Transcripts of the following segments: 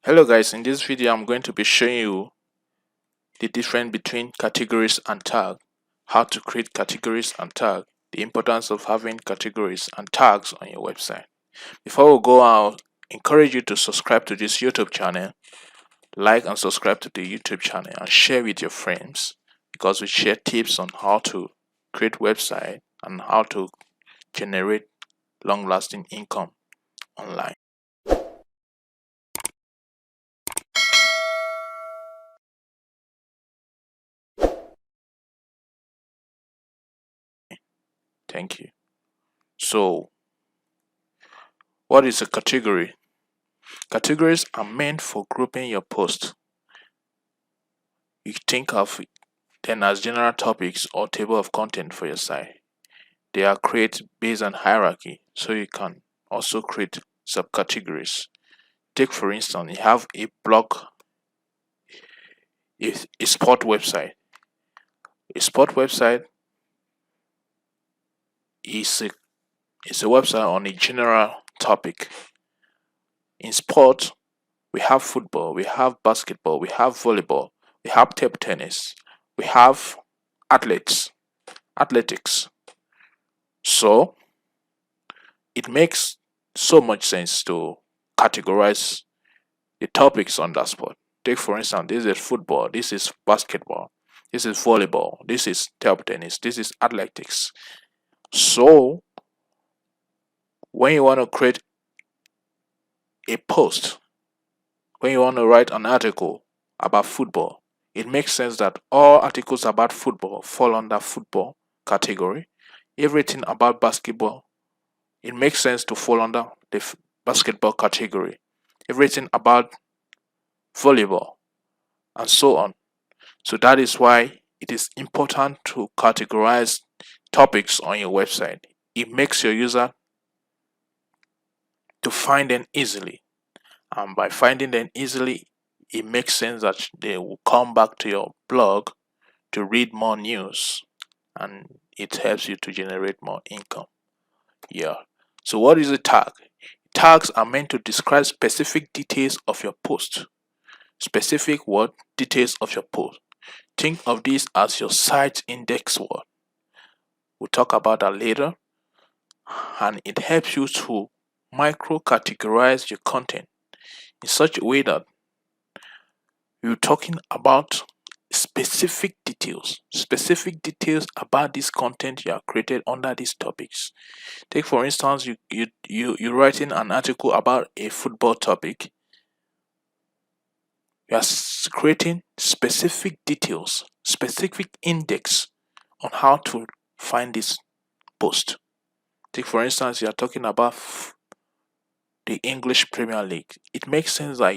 Hello guys, in this video I'm going to be showing you the difference between categories and tag, how to create categories and tag, the importance of having categories and tags on your website. Before we go out, encourage you to subscribe to this YouTube channel, like and subscribe to the YouTube channel and share with your friends because we share tips on how to create website and how to generate long-lasting income online. Thank you. So, what is a category? Categories are meant for grouping your post. You think of them as general topics or table of content for your site. They are created based on hierarchy, so you can also create subcategories. Take for instance, you have a blog, a sport website. A sport website is a website on a general topic. In sport, we have football, we have basketball, we have volleyball, we have table tennis, we have athletics. So it makes so much sense to categorize the topics on that sport. Take for instance, this is football, this is basketball, this is volleyball, this is table tennis, this is athletics. So when you want to create a post, when you want to write an article about football, it makes sense that all articles about football fall under football category. Everything about basketball, it makes sense to fall under the basketball category. Everything about volleyball and so on. So that is why it is important to categorize topics on your website. It makes your user to find them easily, and by finding them easily, it makes sense that they will come back to your blog to read more news, and it helps you to generate more income. So what is a tag? Tags are meant to describe specific details of your post. Specific word details of your post. Think of this as your site index word. We'll talk about that later. And it helps you to micro categorize your content in such a way that you're talking about specific details about this content you have created under these topics. Take for instance, you're writing an article about a football topic. You are creating specific details, specific index on how to find this post. Take for instance, you are talking about the English Premier League. It makes sense that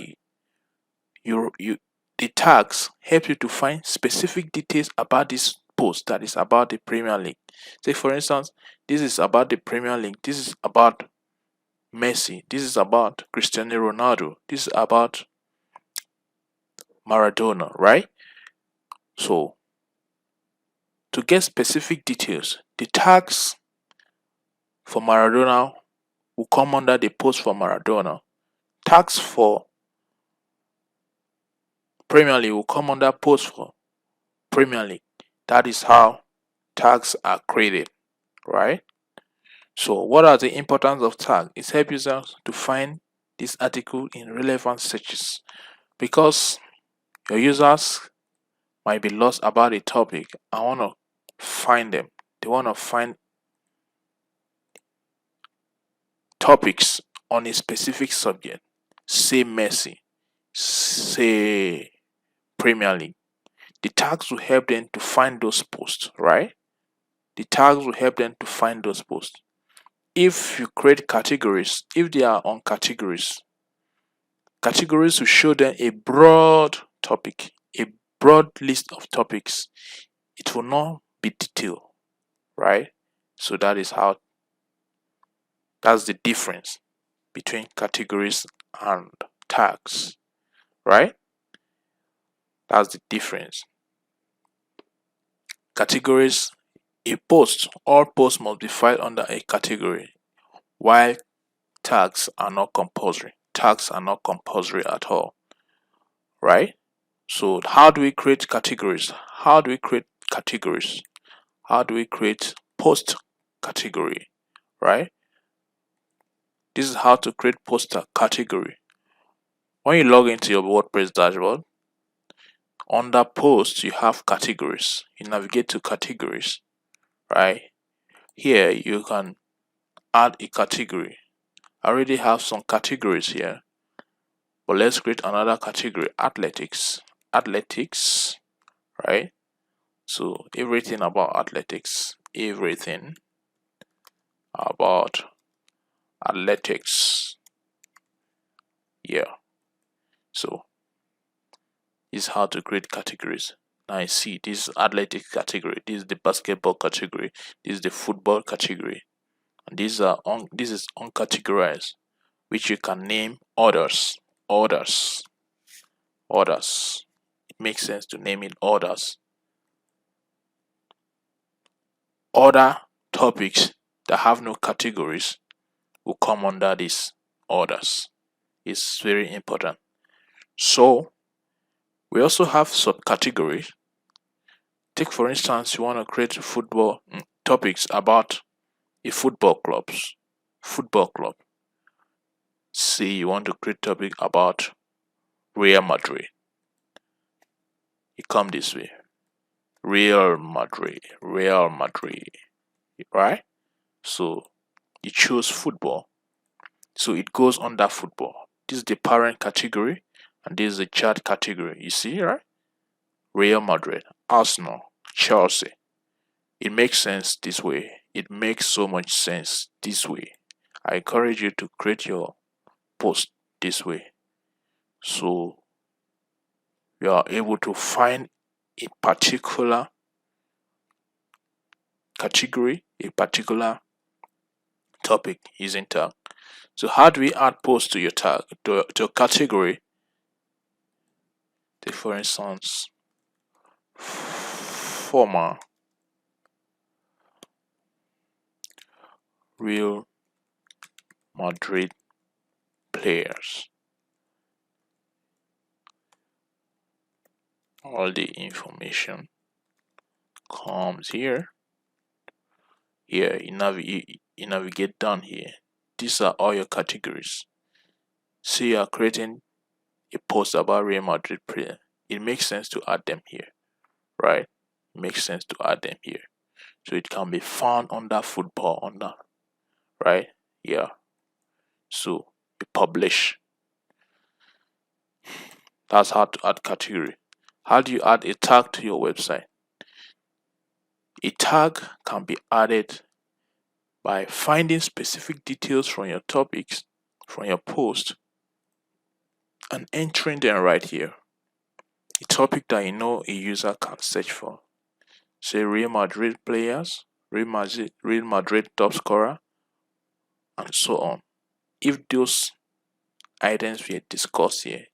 the tags help you to find specific details about this post that is about the Premier League. Take for instance, this is about the Premier League. This is about Messi. This is about Cristiano Ronaldo. This is about Maradona, right? So to get specific details, the tags for Maradona will come under the post for Maradona. Tags for Premier League will come under post for Premier League. That is how tags are created, right? So what are the importance of tag? It helps users to find this article in relevant searches, because your users might be lost about a topic and want to find them. They want to find topics on a specific subject. Say Messi, say Premier League. The tags will help them to find those posts, right? The tags will help them to find those posts. If you create categories, if they are on categories will show them a broad topic, a broad list of topics. It will not be detailed, right? So that's the difference between categories and tags, right? That's the difference. Categories, all posts must be filed under a category, while tags are not compulsory. Tags are not compulsory at all. right? So how do we create categories? How do we create categories? How do we create post category, right? This is how to create post category. When you log into your WordPress dashboard, under post you have categories. You navigate to categories, right? Here you can add a category. I already have some categories here, but let's create another category. Athletics, right? So everything about athletics, everything about athletics. Yeah, so this is how to create categories. Now I see this is athletics category, this is the basketball category, this is the football category, and this is uncategorized, which you can name others. It makes sense to name it others. Other topics that have no categories will come under this others. It's very important. So we also have subcategories. Take for instance, you want to create football topics about a football club. Say you want to create topic about Real Madrid. You come this way. Real Madrid, right? So you choose football. So it goes under football. This is the parent category, and this is the child category. You see, right? Real Madrid, Arsenal, Chelsea. It makes sense this way. It makes so much sense this way. I encourage you to create your post this way, so you are able to find a particular category, a particular topic using tag. So how do we add posts to your tag, to a category? Take for instance, former Real Madrid players. All the information comes here. Here you navigate down here. These are all your categories. So you are creating a post about Real Madrid player. It makes sense to add them here, right? It makes sense to add them here. So it can be found under football, right? Yeah. So you publish. That's how to add category. How do you add a tag to your website? A tag can be added by finding specific details from your topics, from your post, and entering them right here. A topic that you know a user can search for. Say Real Madrid players, Real Madrid top scorer, and so on. If those items were discussed here,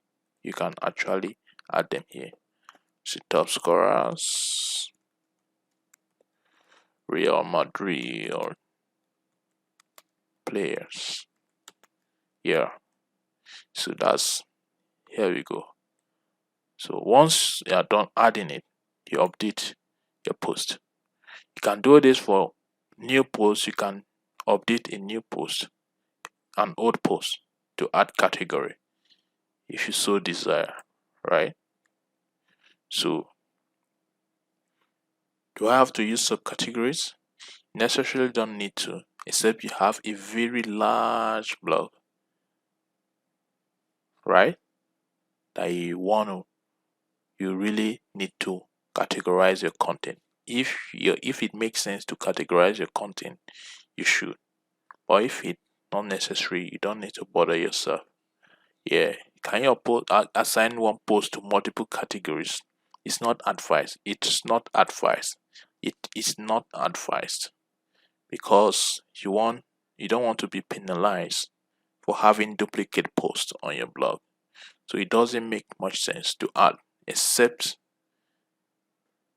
you can actually add them here. See top scorers, Real Madrid or players. Yeah. So that's, here we go. So once you are done adding it, you update your post. You can do this for new posts. You can update a new post, an old post, to add category if you so desire, right? So do I have to use subcategories? Necessarily don't need to, except you have a very large blog, right? That you really need to categorize your content. If it makes sense to categorize your content, you should. But if it's not necessary, you don't need to bother yourself. Yeah, can you assign one post to multiple categories? It's not advised. It is not advised, because you don't want to be penalized for having duplicate posts on your blog. So it doesn't make much sense to add, except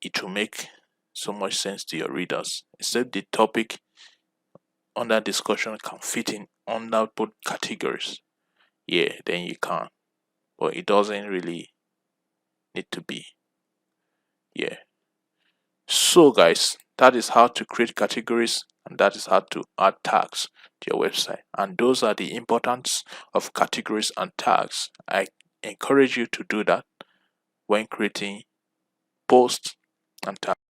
it will make so much sense to your readers, except the topic under discussion can fit in under both categories. Yeah, then you can, but it doesn't really need to be. Yeah. So guys, that is how to create categories, and that is how to add tags to your website. And those are the importance of categories and tags. I encourage you to do that when creating posts and tags.